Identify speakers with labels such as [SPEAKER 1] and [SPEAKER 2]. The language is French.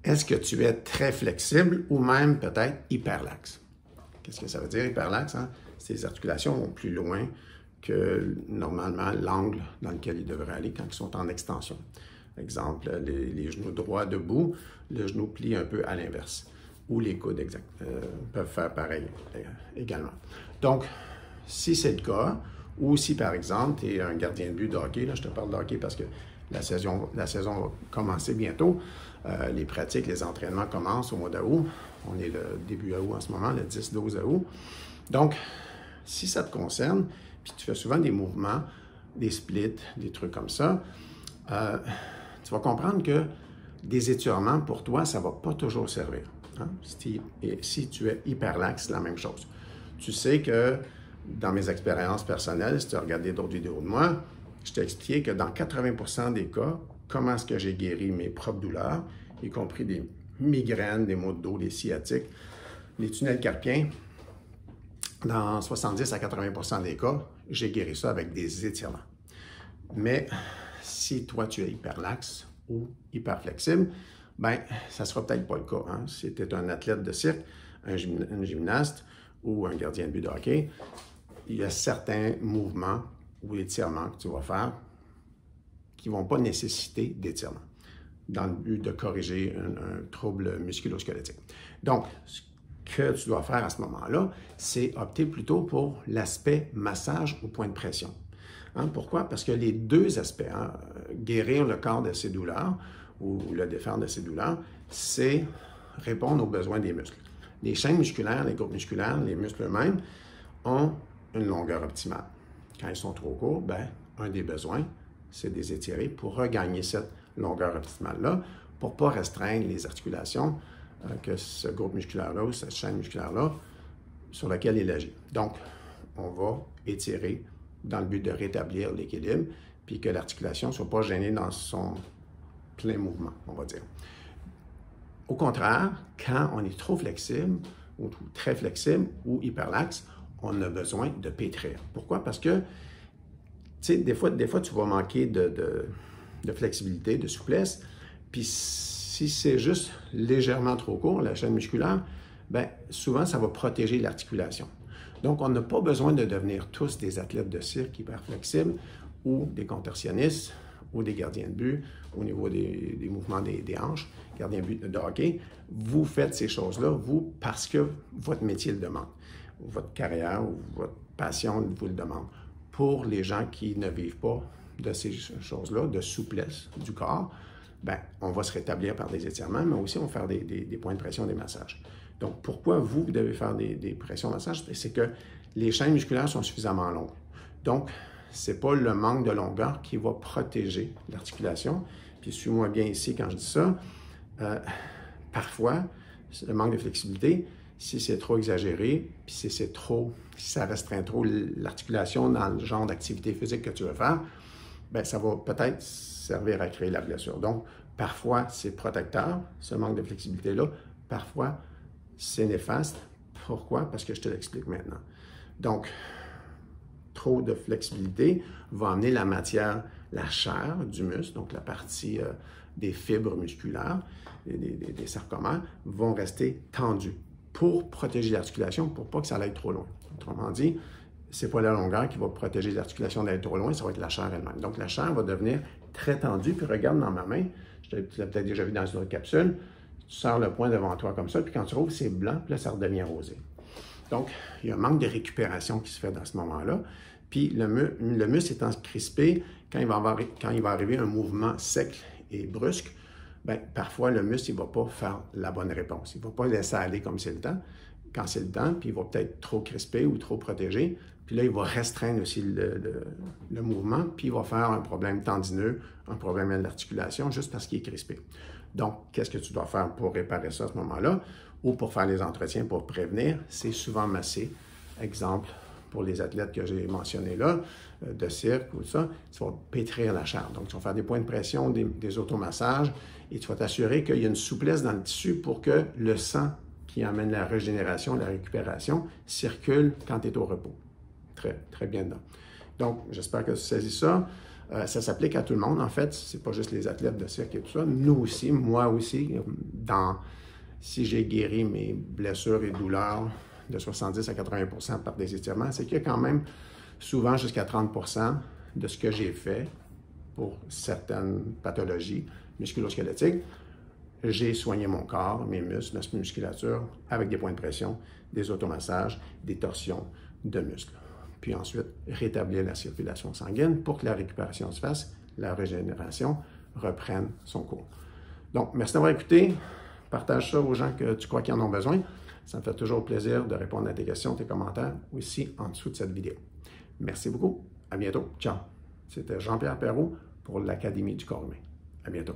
[SPEAKER 1] Est-ce que tu es très flexible ou même peut-être hyperlaxe? Qu'est-ce que ça veut dire, hyperlaxe? Hein? Ces articulations vont plus loin que normalement l'angle dans lequel ils devraient aller quand ils sont en extension. Exemple, les genoux droits debout, le genou plie un peu à l'inverse. Ou les coudes peuvent faire pareil également. Donc, si c'est le cas, ou si par exemple, tu es un gardien de but de hockey, là je te parle de hockey parce que la saison va commencer bientôt, les pratiques, les entraînements commencent au mois d'août. On est le début août en ce moment, le 10-12 août. Donc, si ça te concerne, puis tu fais souvent des mouvements, des splits, des trucs comme ça, tu vas comprendre que des étirements, pour toi, ça ne va pas toujours servir. Hein? Si tu es hyperlaxe, c'est la même chose. Tu sais que dans mes expériences personnelles, si tu as regardé d'autres vidéos de moi, je t'ai expliqué que dans 80% des cas, comment est-ce que j'ai guéri mes propres douleurs, y compris des migraines, des maux de dos, des sciatiques, les tunnels carpiens. Dans 70 à 80% des cas, j'ai guéri ça avec des étirements. Mais si toi, tu es hyperlaxe ou hyperflexible, bien, ça ne sera peut-être pas le cas. Hein? Si tu es un athlète de cirque, un gymnaste ou un gardien de but de hockey, il y a certains mouvements ou étirements que tu vas faire qui ne vont pas nécessiter d'étirement dans le but de corriger un trouble musculo-squelettique. Donc, ce que tu dois faire à ce moment-là, c'est opter plutôt pour l'aspect massage au point de pression. Hein? Pourquoi? Parce que les deux aspects, hein, guérir le corps de ses douleurs ou le défaire de ses douleurs, c'est répondre aux besoins des muscles. Les chaînes musculaires, les groupes musculaires, les muscles eux-mêmes ont une longueur optimale. Quand ils sont trop courts, bien, un des besoins, c'est de les étirer pour regagner cette longueur optimale-là, pour ne pas restreindre les articulations que ce groupe musculaire-là ou cette chaîne musculaire-là sur laquelle il agit. Donc, on va étirer dans le but de rétablir l'équilibre, puis que l'articulation ne soit pas gênée dans son plein mouvement, on va dire. Au contraire, quand on est trop flexible, ou très flexible, ou hyperlaxe, on a besoin de pétrir. Pourquoi? Parce que, tu sais, des fois, tu vas manquer de flexibilité, de souplesse, puis si c'est juste légèrement trop court, la chaîne musculaire, bien, souvent, ça va protéger l'articulation. Donc, on n'a pas besoin de devenir tous des athlètes de cirque hyper flexibles ou des contorsionnistes ou des gardiens de but au niveau des mouvements des hanches, gardiens de but de hockey. Vous faites ces choses-là, vous, parce que votre métier le demande, votre carrière ou votre passion vous le demande. Pour les gens qui ne vivent pas de ces choses-là, de souplesse du corps, bien, on va se rétablir par des étirements, mais aussi on va faire des points de pression, des massages. Donc, pourquoi vous devez faire des pressions massages? C'est que les chaînes musculaires sont suffisamment longues. Donc, ce n'est pas le manque de longueur qui va protéger l'articulation. Puis, suis-moi bien ici quand je dis ça. Parfois, le manque de flexibilité, si c'est trop exagéré, puis si ça restreint trop l'articulation dans le genre d'activité physique que tu veux faire, bien, ça va peut-être servir à créer la blessure. Donc, parfois, c'est protecteur, ce manque de flexibilité-là. Parfois, c'est néfaste. Pourquoi? Parce que je te l'explique maintenant. Donc, trop de flexibilité va amener la matière, la chair du muscle, donc la partie des fibres musculaires, des sarcomères, vont rester tendues pour protéger l'articulation, pour pas que ça aille trop loin. Autrement dit, ce n'est pas la longueur qui va protéger l'articulation d'aller trop loin, ça va être la chair elle-même. Donc, la chair va devenir très tendue, puis regarde dans ma main, tu l'as peut-être déjà vu dans une autre capsule, tu sors le poing devant toi comme ça, puis quand tu rouvres, c'est blanc, puis là, ça redevient rosé. Donc, il y a un manque de récupération qui se fait dans ce moment-là. Puis, le muscle étant crispé, quand il va arriver un mouvement sec et brusque, bien, parfois, le muscle, il ne va pas faire la bonne réponse. Il ne va pas laisser aller comme c'est le temps, quand c'est le temps, puis il va peut-être trop crisper ou trop protéger. Puis là, il va restreindre aussi le mouvement, puis il va faire un problème tendineux, un problème de l'articulation, juste parce qu'il est crispé. Donc, qu'est-ce que tu dois faire pour réparer ça à ce moment-là? Ou pour faire les entretiens pour prévenir? C'est souvent masser. Exemple, pour les athlètes que j'ai mentionnés là, de cirque ou tout ça, tu vas pétrir la chair. Donc, tu vas faire des points de pression, des automassages, et tu vas t'assurer qu'il y a une souplesse dans le tissu pour que le sang qui amène la régénération, la récupération, circule quand tu es au repos. Très, très bien dedans. Donc, j'espère que tu saisis ça. Ça s'applique à tout le monde, en fait. C'est pas juste les athlètes de cirque et tout ça. Nous aussi, moi aussi, si j'ai guéri mes blessures et douleurs de 70 à 80 % par des étirements, c'est qu'il y a quand même souvent jusqu'à 30 % de ce que j'ai fait pour certaines pathologies musculo-squelettiques. J'ai soigné mon corps, mes muscles, ma musculature avec des points de pression, des automassages, des torsions de muscles. Puis ensuite, rétablir la circulation sanguine pour que la récupération se fasse, la régénération reprenne son cours. Donc, merci d'avoir écouté. Partage ça aux gens que tu crois qui en ont besoin. Ça me fait toujours plaisir de répondre à tes questions, tes commentaires, aussi en dessous de cette vidéo. Merci beaucoup. À bientôt. Ciao. C'était Jean-Pierre Perrault pour l'Académie du corps humain. À bientôt.